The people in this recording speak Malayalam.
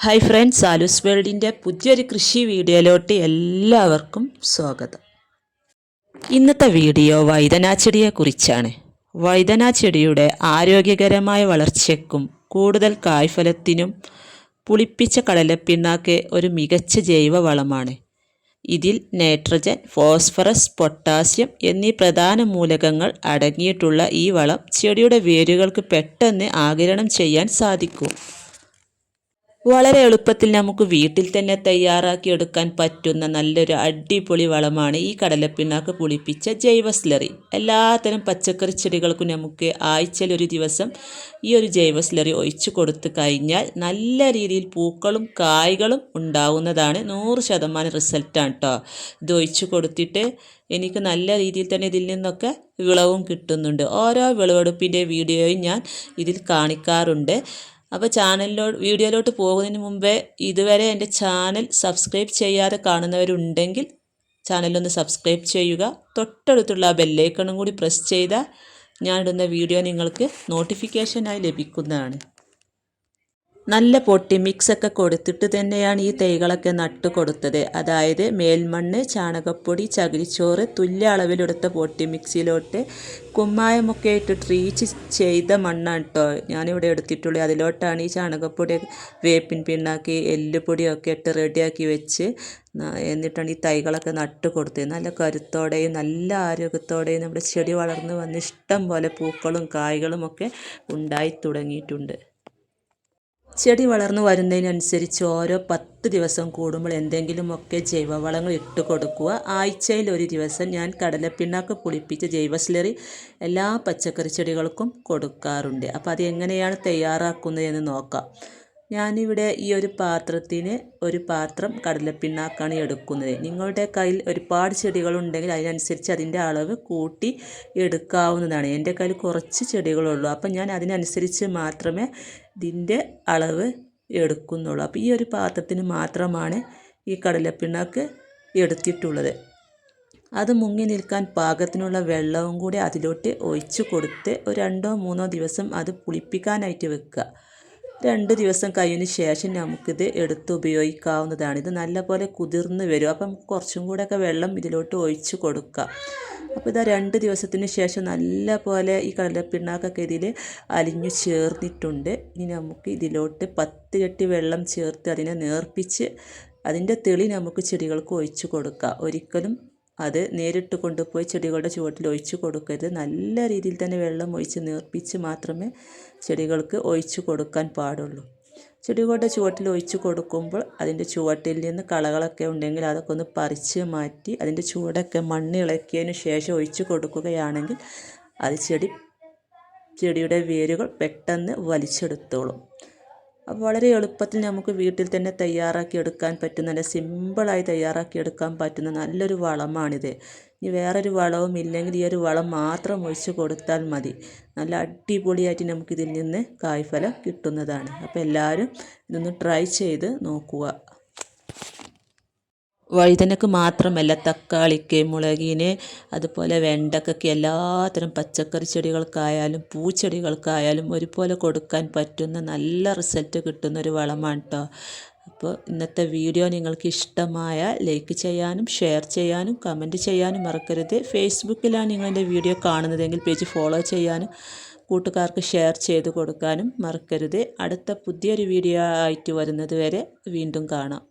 ഹായ് ഫ്രണ്ട്സ്, ആലൂസ് വേൾഡിൻ്റെ പുതിയൊരു കൃഷി വീഡിയോയിലോട്ട് എല്ലാവർക്കും സ്വാഗതം. ഇന്നത്തെ വീഡിയോ വഴുതനാച്ചെടിയെക്കുറിച്ചാണ്. വഴുതനാച്ചെടിയുടെ ആരോഗ്യകരമായ വളർച്ചയ്ക്കും കൂടുതൽ കായ്ഫലത്തിനും പുളിപ്പിച്ച കടലപ്പിണ്ണാക്ക് ഒരു മികച്ച ജൈവവളമാണ്. ഇതിൽ നൈട്രജൻ, ഫോസ്ഫറസ്, പൊട്ടാസ്യം എന്നീ പ്രധാന മൂലകങ്ങൾ അടങ്ങിയിട്ടുള്ള ഈ വളം ചെടിയുടെ വേരുകൾക്ക് പെട്ടെന്ന് ആഗിരണം ചെയ്യാൻ സാധിക്കും. വളരെ എളുപ്പത്തിൽ നമുക്ക് വീട്ടിൽ തന്നെ തയ്യാറാക്കി എടുക്കാൻ പറ്റുന്ന നല്ലൊരു അടിപൊളി വളമാണ് ഈ കടലപ്പിണ്ണാക്ക് പുളിപ്പിച്ച ജൈവ സ്ലറി. എല്ലാത്തരം പച്ചക്കറി ചെടികൾക്കും നമുക്ക് ആഴ്ചയിൽ ഒരു ദിവസം ഈ ഒരു ജൈവ സ്ലറി ഒഴിച്ചു കൊടുത്തു കഴിഞ്ഞാൽ നല്ല രീതിയിൽ പൂക്കളും കായ്കളും ഉണ്ടാവുന്നതാണ്. 100% റിസൾട്ടാണ് കേട്ടോ. ഇത് ഒഴിച്ചു കൊടുത്തിട്ട് എനിക്ക് നല്ല രീതിയിൽ തന്നെ ഇതിൽ നിന്നൊക്കെ വിളവും കിട്ടുന്നുണ്ട്. ഓരോ വിളവെടുപ്പിൻ്റെ വീഡിയോയും ഞാൻ ഇതിൽ കാണിക്കാറുണ്ട്. അപ്പോൾ വീഡിയോയിലോട്ട് പോകുന്നതിന് മുമ്പേ ഇതുവരെ എൻ്റെ ചാനൽ സബ്സ്ക്രൈബ് ചെയ്യാതെ കാണുന്നവരുണ്ടെങ്കിൽ ചാനലൊന്ന് സബ്സ്ക്രൈബ് ചെയ്യുക. തൊട്ടടുത്തുള്ള ആ ബെല്ലൈക്കണും കൂടി പ്രസ് ചെയ്താൽ ഞാനിടുന്ന വീഡിയോ നിങ്ങൾക്ക് നോട്ടിഫിക്കേഷനായി ലഭിക്കുന്നതാണ്. നല്ല പൊട്ടി മിക്സൊക്കെ കൊടുത്തിട്ട് തന്നെയാണ് ഈ തൈകളൊക്കെ നട്ടു കൊടുത്തത്. അതായത് മേൽമണ്ണ്, ചാണകപ്പൊടി, ചകിരിച്ചോറ് തുല്യ അളവിലെടുത്ത പൊട്ടി മിക്സിയിലോട്ട് കുമ്മായമൊക്കെ ഇട്ട് ട്രീച്ച് ചെയ്ത മണ്ണാണ് കേട്ടോ ഞാനിവിടെ എടുത്തിട്ടുള്ളത്. അതിലോട്ടാണ് ഈ ചാണകപ്പൊടി, വേപ്പിൻ പിണ്ണാക്കി, എല്ലുപൊടിയൊക്കെ ഇട്ട് റെഡിയാക്കി വെച്ച് എന്നിട്ടാണ് ഈ തൈകളൊക്കെ നട്ടു കൊടുത്തത്. നല്ല കരുത്തോടെയും നല്ല ആരോഗ്യത്തോടെയും നമ്മുടെ ചെടി വളർന്നു വന്ന് ഇഷ്ടം പോലെ പൂക്കളും കായ്കളും ഒക്കെ ഉണ്ടായി തുടങ്ങിയിട്ടുണ്ട്. ചെടി വളർന്നു വരുന്നതിനനുസരിച്ച് ഓരോ 10 ദിവസം കൂടുമ്പോൾ എന്തെങ്കിലുമൊക്കെ ജൈവവളങ്ങൾ ഇട്ട് കൊടുക്കുക. ആഴ്ചയിൽ ഒരു ദിവസം ഞാൻ കടലപ്പിണ്ണാക്ക് പുളിപ്പിച്ച ജൈവ സ്ലറി എല്ലാ പച്ചക്കറി ചെടികൾക്കും കൊടുക്കാറുണ്ട്. അപ്പോൾ അത് എങ്ങനെയാണ് തയ്യാറാക്കുന്നത് എന്ന് നോക്കാം. ഞാനിവിടെ ഈ ഒരു പാത്രത്തിന് ഒരു പാത്രം കടലപ്പിണ്ണാക്കാണ് എടുക്കുന്നത്. നിങ്ങളുടെ കയ്യിൽ ഒരുപാട് ചെടികളുണ്ടെങ്കിൽ അതിനനുസരിച്ച് അതിൻ്റെ അളവ് കൂട്ടി എടുക്കാവുന്നതാണ്. എൻ്റെ കയ്യിൽ കുറച്ച് ചെടികളുള്ളൂ, അപ്പം ഞാൻ അതിനനുസരിച്ച് മാത്രമേ ഇതിൻ്റെ അളവ് എടുക്കുന്നുള്ളൂ. അപ്പോൾ ഈ ഒരു പാത്രത്തിന് മാത്രമാണ് ഈ കടലപ്പിണ്ണാക്ക് എടുത്തിട്ടുള്ളത്. അത് മുങ്ങി നിൽക്കാൻ പാകത്തിനുള്ള വെള്ളവും കൂടി അതിലോട്ട് ഒഴിച്ചു കൊടുത്ത് ഒരു 2-3 ദിവസം അത് പുളിപ്പിക്കാനായിട്ട് വെക്കുക. 2 ദിവസം കഴിഞ്ഞതിന് ശേഷം നമുക്കിത് എടുത്ത് ഉപയോഗിക്കാവുന്നതാണ്. ഇത് നല്ലപോലെ കുതിർന്ന് വരും. അപ്പം കുറച്ചും കൂടെയൊക്കെ വെള്ളം ഇതിലോട്ട് ഒഴിച്ച് കൊടുക്കുക. അപ്പോൾ ഇതാ 2 ദിവസത്തിന് ശേഷം നല്ല പോലെ ഈ കടലപ്പിണ്ണാക്കൊക്കെ ഇതിൽ അലിഞ്ഞു ചേർന്നിട്ടുണ്ട്. ഇനി നമുക്ക് ഇതിലോട്ട് 10 ഇരട്ടി വെള്ളം ചേർത്ത് അതിനെ നേർപ്പിച്ച് അതിൻ്റെ തെളി നമുക്ക് ചെടികൾക്ക് ഒഴിച്ചു കൊടുക്കാം. ഒരിക്കലും അത് നേരിട്ട് കൊണ്ടുപോയി ചെടികളുടെ ചുവട്ടിൽ ഒഴിച്ചു കൊടുക്കരുത്. നല്ല രീതിയിൽ തന്നെ വെള്ളം ഒഴിച്ച് നേർപ്പിച്ച് മാത്രമേ ചെടികൾക്ക് ഒഴിച്ചു കൊടുക്കാൻ പാടുള്ളൂ. ചെടികളുടെ ചുവട്ടിൽ ഒഴിച്ചു കൊടുക്കുമ്പോൾ അതിൻ്റെ ചുവട്ടിൽ നിന്ന് കളകളൊക്കെ ഉണ്ടെങ്കിൽ അതൊക്കെ ഒന്ന് പറിച്ച് മാറ്റി അതിൻ്റെ ചുവടൊക്കെ മണ്ണ് ഇളക്കിയതിന് ശേഷം ഒഴിച്ചു കൊടുക്കുകയാണെങ്കിൽ അത് ചെടിയുടെ വേരുകൾ പെട്ടെന്ന് വലിച്ചെടുത്തോളും. അപ്പോൾ വളരെ എളുപ്പത്തിൽ നമുക്ക് വീട്ടിൽ തന്നെ തയ്യാറാക്കി എടുക്കാൻ പറ്റുന്ന, നല്ല സിമ്പിളായി തയ്യാറാക്കി എടുക്കാൻ പറ്റുന്ന നല്ലൊരു വളമാണിത്. ഇനി വേറൊരു വളവും ഇല്ലെങ്കിൽ ഈ ഒരു വളം മാത്രം ഒഴിച്ച് കൊടുത്താൽ മതി. നല്ല അടിപൊളിയായിട്ട് നമുക്കിതിൽ നിന്ന് കായ്ഫലം കിട്ടുന്നതാണ്. അപ്പോൾ എല്ലാവരും ഇതൊന്ന് ട്രൈ ചെയ്ത് നോക്കുക. വഴുതനക്ക് മാത്രമല്ല, തക്കാളിക്ക്, മുളകിന്, അതുപോലെ വെണ്ടയ്ക്കയ്ക്ക്, എല്ലാത്തരം പച്ചക്കറി ചെടികൾക്കായാലും പൂച്ചെടികൾക്കായാലും ഒരുപോലെ കൊടുക്കാൻ പറ്റുന്ന നല്ല റിസൾട്ട് കിട്ടുന്നൊരു വളമാണ് കേട്ടോ. അപ്പോൾ ഇന്നത്തെ വീഡിയോ നിങ്ങൾക്ക് ഇഷ്ടമായ ലൈക്ക് ചെയ്യാനും ഷെയർ ചെയ്യാനും കമൻറ്റ് ചെയ്യാനും മറക്കരുത്. ഫേസ്ബുക്കിലാണ് നിങ്ങളെൻ്റെ വീഡിയോ കാണുന്നതെങ്കിൽ പേജ് ഫോളോ ചെയ്യാനും കൂട്ടുകാർക്ക് ഷെയർ ചെയ്ത് കൊടുക്കാനും മറക്കരുത്. അടുത്ത പുതിയൊരു വീഡിയോ ആയിട്ട് വരുന്നത് വരെ വീണ്ടും കാണാം.